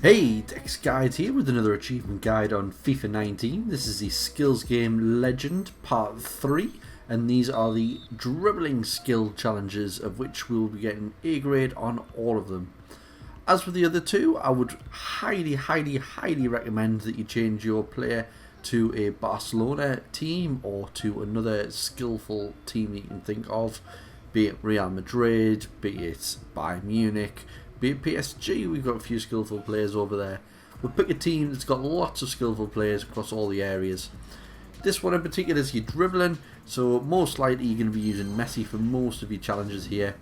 Hey, Dex Guide here with another achievement guide on FIFA 19. This is the Skills Game Legend Part 3, and these are the dribbling skill challenges, of which we will be getting A grade on all of them. As for the other two, I would highly recommend that you change your player to a Barcelona team or to another skillful team you can think of, be it Real Madrid, be it Bayern Munich, be it PSG. We've got a few skillful players over there. We'll pick a team that's got lots of skillful players across all the areas. This one in particular is your dribbling, so most likely you're going to be using Messi for most of your challenges here.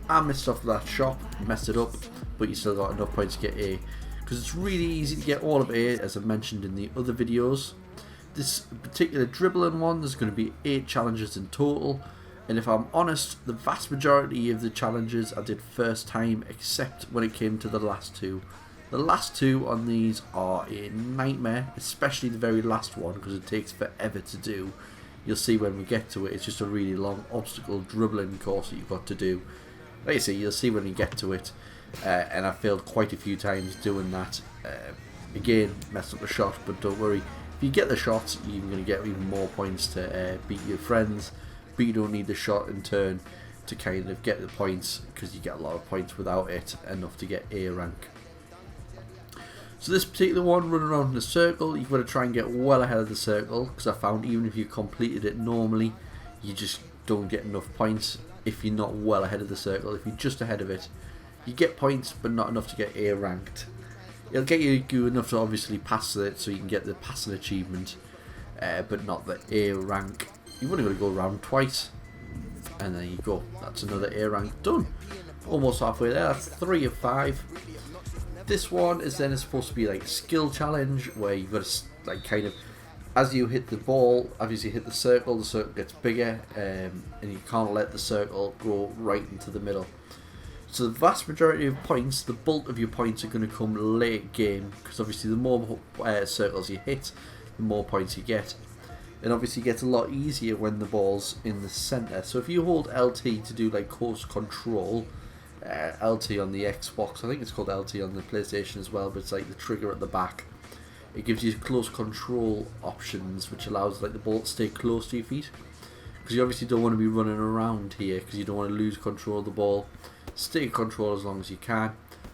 I missed off that shot, messed it up, but you still got enough points to get A, because it's really easy to get all of A, as I mentioned in the other videos. This particular dribbling one, there's going to be 8 challenges in total. And if I'm honest, the vast majority of the challenges I did first time, except when it came to the last two. The last two on these are a nightmare, especially the very last one, because it takes forever to do. You'll see when we get to it, it's just a really long obstacle dribbling course that you've got to do. Like I say, you'll see when you get to it, and I failed quite a few times doing that. Again, messed up the shot, but don't worry. If you get the shot, you're going to get even more points to beat your friends. But you don't need the shot in turn to kind of get the points, because you get a lot of points without it, enough to get A rank. So this particular one, running around in a circle, you've got to try and get well ahead of the circle, because I found even if you completed it normally, you just don't get enough points if you're not well ahead of the circle. If you're just ahead of it, you get points, but not enough to get A ranked. It'll get you enough to obviously pass it, so you can get the passing achievement, but not the A rank. You've only got to go around twice, and there you go. That's another A rank done. Almost halfway there. That's 3 of 5. This one is then supposed to be like a skill challenge, where you've got to like kind of, as you hit the ball, obviously hit the circle gets bigger, and you can't let the circle go right into the middle. So the vast majority of points, the bulk of your points, are going to come late game, because obviously the more circles you hit, the more points you get. And obviously it gets a lot easier when the ball's in the centre. So if you hold LT to do like course control, LT on the Xbox, I think it's called LT on the PlayStation as well, but it's like the trigger at the back. It gives you close control options, which allows like the ball to stay close to your feet. Because you obviously don't want to be running around here, because you don't want to lose control of the ball. Stay in control as long as you can.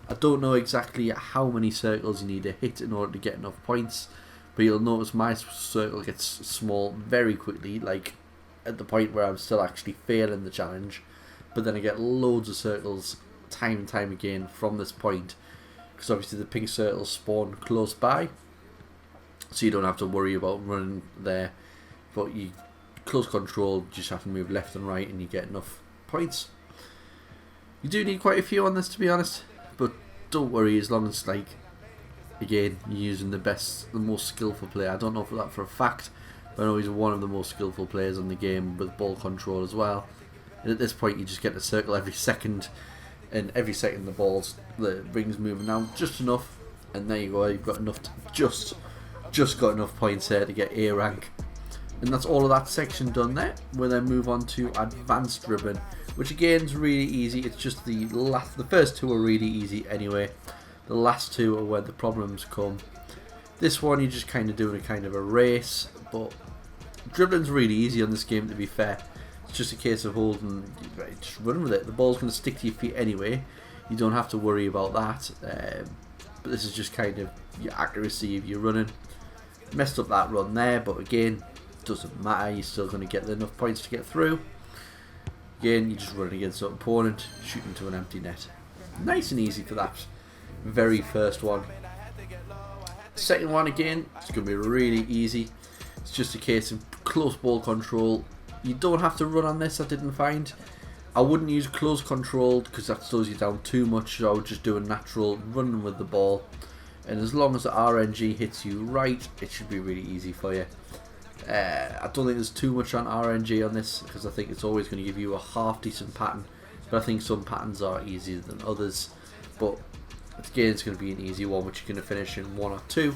I don't know exactly how many circles you need to hit in order to get enough points, but you'll notice my circle gets small very quickly, like at the point where I'm still actually failing the challenge. But then I get loads of circles time and time again from this point, because obviously the pink circles spawn close by, so you don't have to worry about running there. But you close control, you just have to move left and right and you get enough points. You do need quite a few on this, to be honest, but don't worry, as long as like, again, you're using the most skillful player. I don't know for that for a fact, but I know he's one of the most skillful players on the game with ball control as well. And at this point, you just get to circle every second, and every second the ring's moving down just enough, and there you go. You've got enough to just got enough points there to get A rank. And that's all of that section done there. We'll then move on to advanced dribbling, which again is really easy. It's just the first two are really easy anyway. The last two are where the problems come. This one you're just kind of doing a kind of a race, but dribbling's really easy on this game, to be fair. It's just a case of holding, just running with it. The ball's going to stick to your feet anyway. You don't have to worry about that. But this is just kind of your accuracy of your running. Messed up that run there, but again, doesn't matter. You're still going to get enough points to get through. Again, you're just running against an opponent, shooting to an empty net. Nice and easy for that very first one. Second one, again, it's going to be really easy. It's just a case of close ball control. You don't have to run on this, I didn't find. I wouldn't use close control because that slows you down too much, so I would just do a natural running with the ball. And as long as the RNG hits you right, it should be really easy for you. I don't think there's too much on RNG on this, because I think it's always going to give you a half decent pattern. But I think some patterns are easier than others. But again, it's going to be an easy one, which you're going to finish in 1 or 2.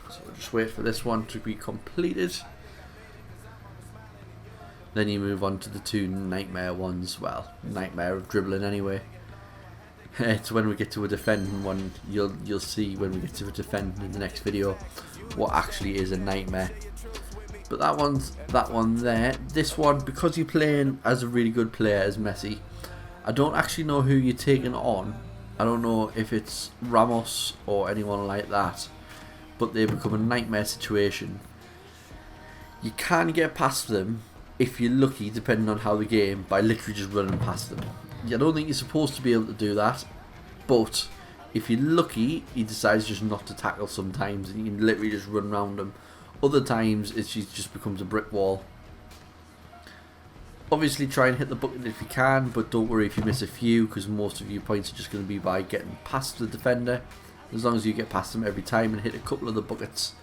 So we'll just wait for this one to be completed. Then you move on to the 2 nightmare ones. Well, nightmare of dribbling anyway. It's when we get to a defending one, you'll see when we get to a defending in the next video what actually is a nightmare. But that one there. This one, because you're playing as a really good player as Messi, I don't actually know who you're taking on. I don't know if it's Ramos or anyone like that, but they become a nightmare situation. You can get past them if you're lucky, depending on how the game, by literally just running past them. I don't think you're supposed to be able to do that, but if you're lucky, he decides just not to tackle sometimes, and you can literally just run around him. Other times, it just becomes a brick wall. Obviously, try and hit the bucket if you can, but don't worry if you miss a few, because most of your points are just going to be by getting past the defender. As long as you get past them every time and hit a couple of the buckets,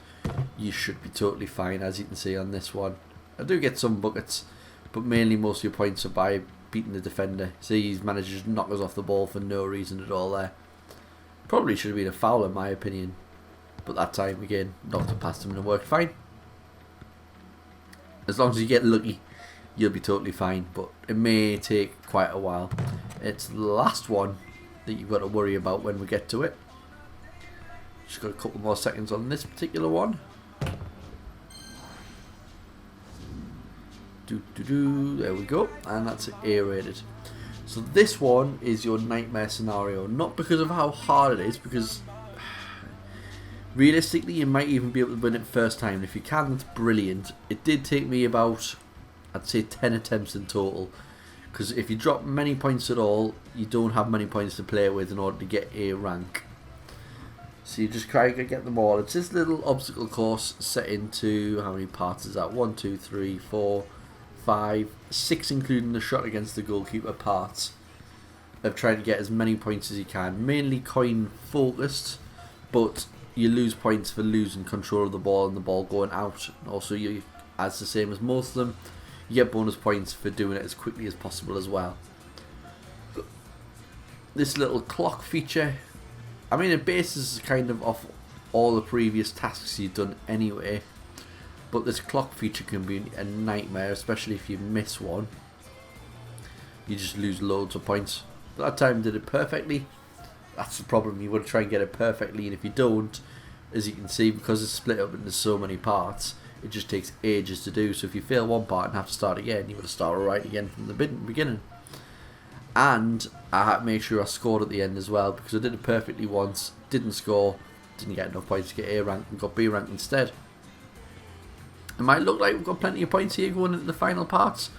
you should be totally fine, as you can see on this one. I do get some buckets, but mainly most of your points are by beating the defender. See, he's managed to just knock us off the ball for no reason at all there. Probably should have been a foul in my opinion, but that time again, knocked it past him and it worked fine. As long as you get lucky, you'll be totally fine, but it may take quite a while. It's the last one that you've got to worry about when we get to it. Just got a couple more seconds on this particular one. There we go, and that's A-rated. So this one is your nightmare scenario, not because of how hard it is, because realistically you might even be able to win it first time, and if you can, that's brilliant. It did take me about, I'd say 10 attempts in total, because if you drop many points at all, you don't have many points to play with in order to get A rank. So you just try to get them all. It's this little obstacle course set into, how many parts is that? 1, 2, 3, 4, 5, 6 including the shot against the goalkeeper parts of trying to get as many points as you can. Mainly coin focused, but you lose points for losing control of the ball and the ball going out. Also, you, as the same as most of them, you get bonus points for doing it as quickly as possible as well. This little clock feature, I mean, it bases kind of off all the previous tasks you've done anyway, but this clock feature can be a nightmare, especially if you miss one. You just lose loads of points. But that time did it perfectly. That's the problem, you want to try and get it perfectly, and if you don't, as you can see, because it's split up into so many parts, it just takes ages to do. So if you fail one part and have to start again, you've got to start right again from the beginning. And I had to make sure I scored at the end as well, because I did it perfectly once, didn't score, didn't get enough points to get A rank and got B rank instead. It might look like we've got plenty of points here going into the final parts,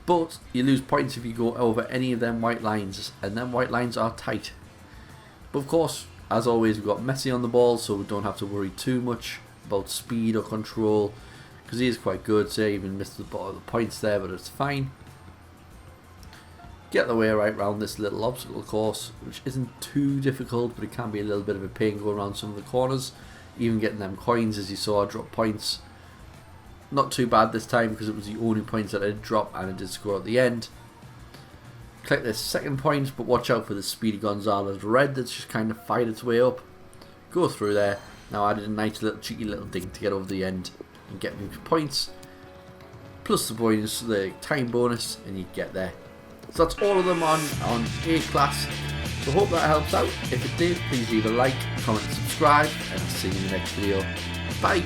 but you lose points if you go over any of them white lines, and them white lines are tight. But of course, as always, we've got Messi on the ball, so we don't have to worry too much about speed or control, because he is quite good. So I even missed the points there, but it's fine. Get the way right around this little obstacle course, which isn't too difficult, but it can be a little bit of a pain going around some of the corners. Even getting them coins, as you saw, I dropped points. Not too bad this time, because it was the only points that I did drop, and I did score at the end. Collect this second point, but watch out for the Speedy Gonzalez red that's just kind of fired its way up. Go through there. Now I did a nice little cheeky little ding to get over the end and get me points, plus the bonus, the time bonus, and you get there. So that's all of them on A class. So hope that helps out. If it did, please leave a like, comment, and subscribe, and see you in the next video. Bye.